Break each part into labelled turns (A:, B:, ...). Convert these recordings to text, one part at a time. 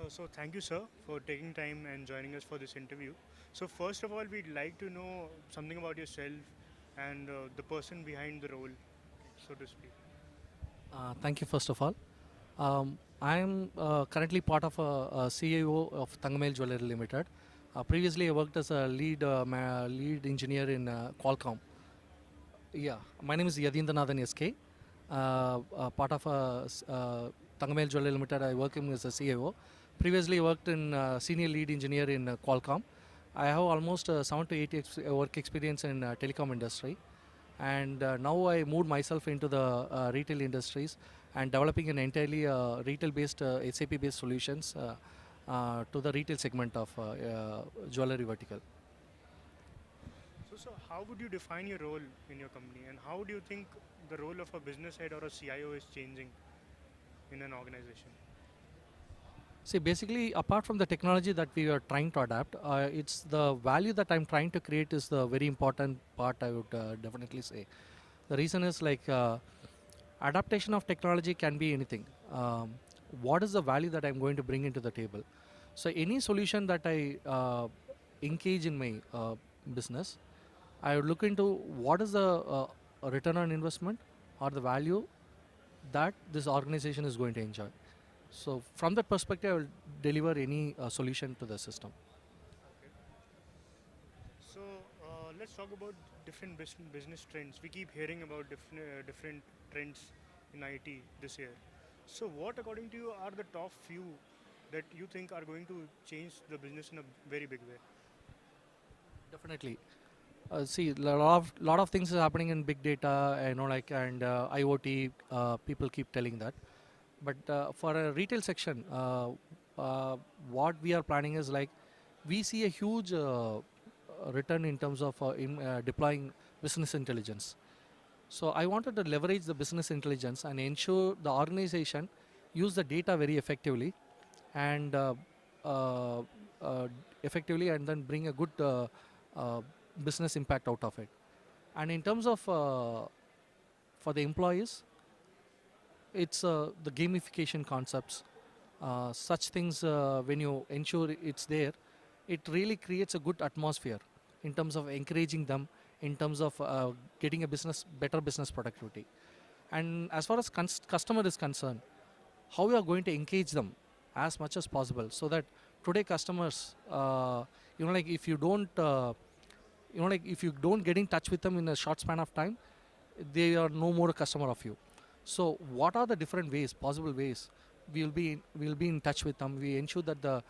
A: So thank you, sir, for taking time and joining us for this interview. So first of all, we'd like to know something about yourself and the person behind the role, so to speak.
B: Thank you, first of all. I am currently part of a CIO of Tangamail Jewelry Limited. Previously, I worked as a lead engineer in Qualcomm. Yeah, my name is Yadindranath SK. Part of Tangamail Jewelry Limited, I work in as a CIO. Previously, I worked in senior lead engineer in Qualcomm. I have almost 7 to 8 years work experience in telecom industry, and now I moved myself into the retail industries and developing an entirely retail-based SAP-based solutions to the retail segment of jewelry vertical.
A: So how would you define your role in your company, and how do you think the role of a business head or a CIO is changing in an organization?
B: See, basically, apart from the technology that we are trying to adapt, it's the value that I'm trying to create is the very important part. I would definitely say. The reason is like adaptation of technology can be anything. What is the value that I'm going to bring into the table? So any solution that I engage in my business, I would look into what is the return on investment or the value that this organization is going to enjoy. So from that perspective, I will deliver any solution to the system.
A: Okay. So let's talk about different business trends. We keep hearing about different trends in IT this year. So what, according to you, are the top few that you think are going to change the business in a very big way?
B: Definitely. See, lot of things is happening in big data, like and IoT. People keep telling that, but for a retail section, uh, what we are planning is like we see a huge return in terms of deploying business intelligence. So I wanted to leverage the business intelligence and ensure the organization use the data very effectively and uh, uh, and then bring a good uh, business impact out of it. And in terms of for the employees, it's the gamification concepts. Such things, when you ensure it's there, it really creates a good atmosphere in terms of encouraging them, in terms of getting a better business productivity. And as far as customer is concerned, how we are going to engage them as much as possible so that today customers, like if you don't, like if you don't get in touch with them in a short span of time, they are no more a customer of you. So what are the different ways, possible ways we'll be in touch with them? We ensure that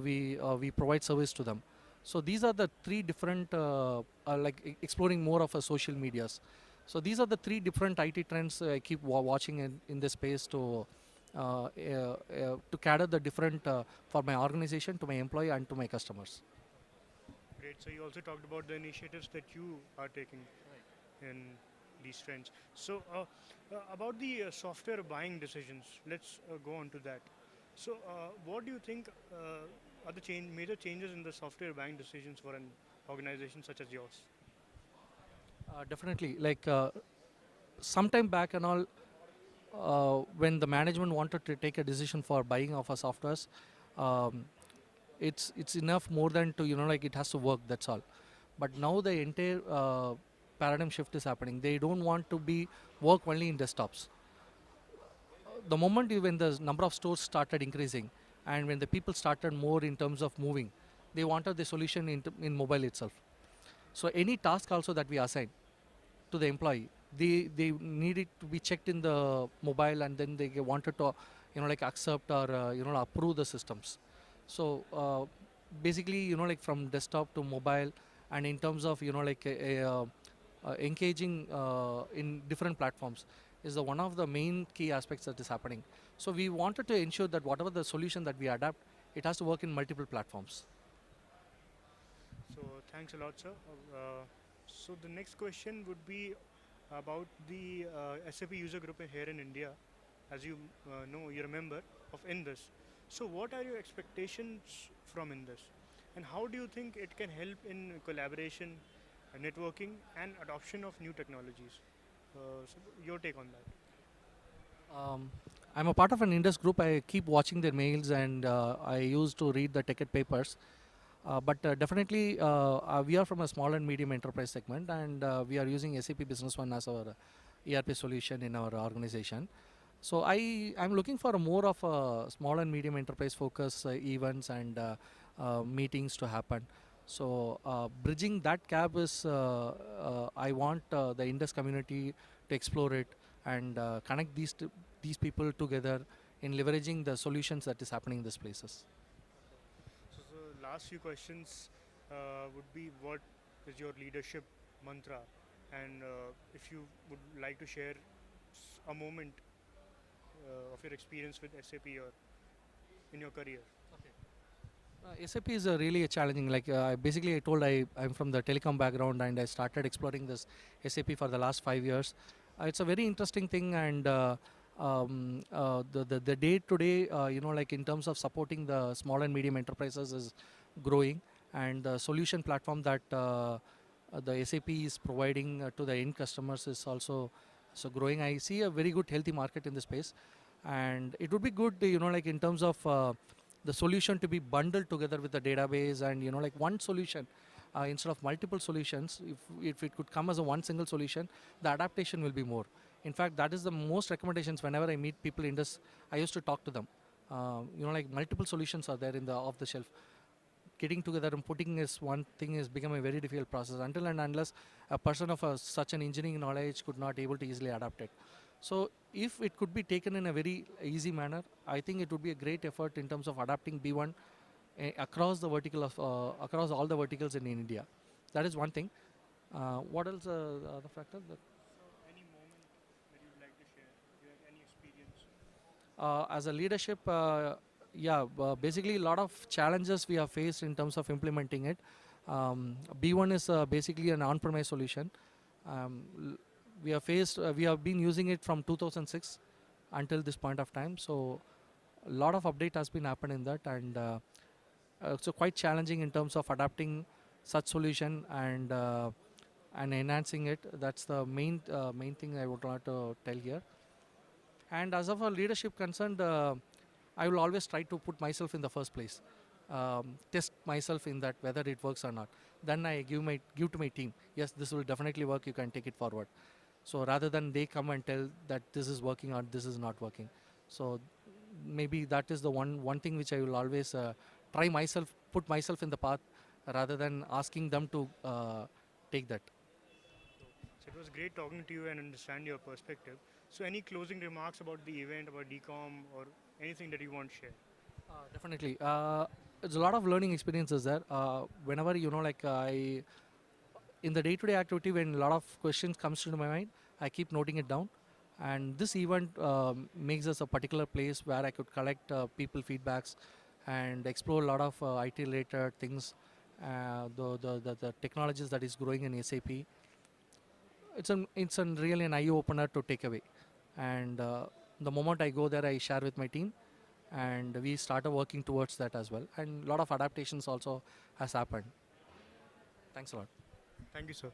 B: we provide service to them. So these are the three different exploring more of a social medias. So these are the three different IT trends I keep watching in this space to cater the different for my organization, to my employee, and to my customers.
A: Great. So you also talked about the initiatives that you are taking in these trends. So about the software buying decisions, let's go on to that. So what do you think are the major changes in the software buying decisions for an organization such as yours?
B: Definitely, like sometime back and all, when the management wanted to take a decision for buying of a softwares, um, it's enough more than to like it has to work. That's all. But now the entire paradigm shift is happening. They don't want to be work only in desktops. The moment when the number of stores started increasing and when the people started more in terms of moving, they wanted the solution in mobile itself. So any task also that we assign to the employee, they need it to be checked in the mobile, and then they wanted to like accept or approve the systems. So basically, like from desktop to mobile, and in terms of like engaging in different platforms is the one of the main key aspects that is happening. So we wanted to ensure that whatever the solution that we adapt, it has to work in multiple platforms.
A: So thanks a lot, sir. So the next question would be about the SAP user group here in India. As you know, you're a member of Indus. So what are your expectations from Indus? And how do you think it can help in collaboration, networking, and adoption of new technologies? So your take on that?
B: Um, I'm a part of an Indus group. I keep watching their mails, and I used to read the ticket papers. But definitely, we are from a small and medium enterprise segment, and we are using SAP Business One as our ERP solution in our organization. So I'm looking for a more of a small and medium enterprise focus events and meetings to happen. So bridging that gap is I want the Indus community to explore it and connect these people together in leveraging the solutions that is happening in these places.
A: So the last few questions would be what is your leadership mantra, and if you would like to share a moment of your experience with SAP or in your career.
B: SAP is really a challenging. Like basically, I told I'm from the telecom background and I started exploring this SAP for the last 5 years. It's a very interesting thing, and the day to day, like in terms of supporting the small and medium enterprises is growing, and the solution platform that the SAP is providing to the end customers is also so growing. I see a very good healthy market in this space, and it would be good, like in terms of the solution to be bundled together with the database, and like one solution instead of multiple solutions. If it could come as a one single solution, the adaptation will be more. In fact, that is the most recommendations whenever I meet people in this. I used to talk to them. Like multiple solutions are there in the off the shelf. Getting together and putting is one thing is become a very difficult process until and unless a person of such an engineering knowledge could not able to easily adapt it. So if it could be taken in a very easy manner, I think it would be a great effort in terms of adapting B1 across the vertical of across all the verticals in India. That is one thing. What else? The factor that
A: So any moment that you'd like to share, you have any experience?
B: as a leadership, yeah, basically a lot of challenges we have faced in terms of implementing it. B1 is basically an on-premise solution. Um, l- we have been using it from 2006 until this point of time. So a lot of update has been happened in that, and so quite challenging in terms of adapting such solution and enhancing it. That's the main thing I would want to tell here. And as of a leadership concerned, I will always try to put myself in the first place, test myself in that whether it works or not. Then I give to my team. Yes, this will definitely work. You can take it forward. So rather than they come and tell that this is working or this is not working. So maybe that is the one thing which I will always try myself, put myself in the path, rather than asking them to take that.
A: So it was great talking to you and understand your perspective. So any closing remarks about the event, about DCOM, or anything that you want to share?
B: Definitely. It's a lot of learning experiences there. Whenever like I in the day-to-day activity, when a lot of questions comes to my mind, I keep noting it down. And this event makes us a particular place where I could collect people feedbacks and explore a lot of IT related things, the technologies that is growing in SAP. It's really an eye opener to take away. And the moment I go there, I share with my team, and we started working towards that as well. And a lot of adaptations also has happened. Thanks a lot.
A: Thank you, sir.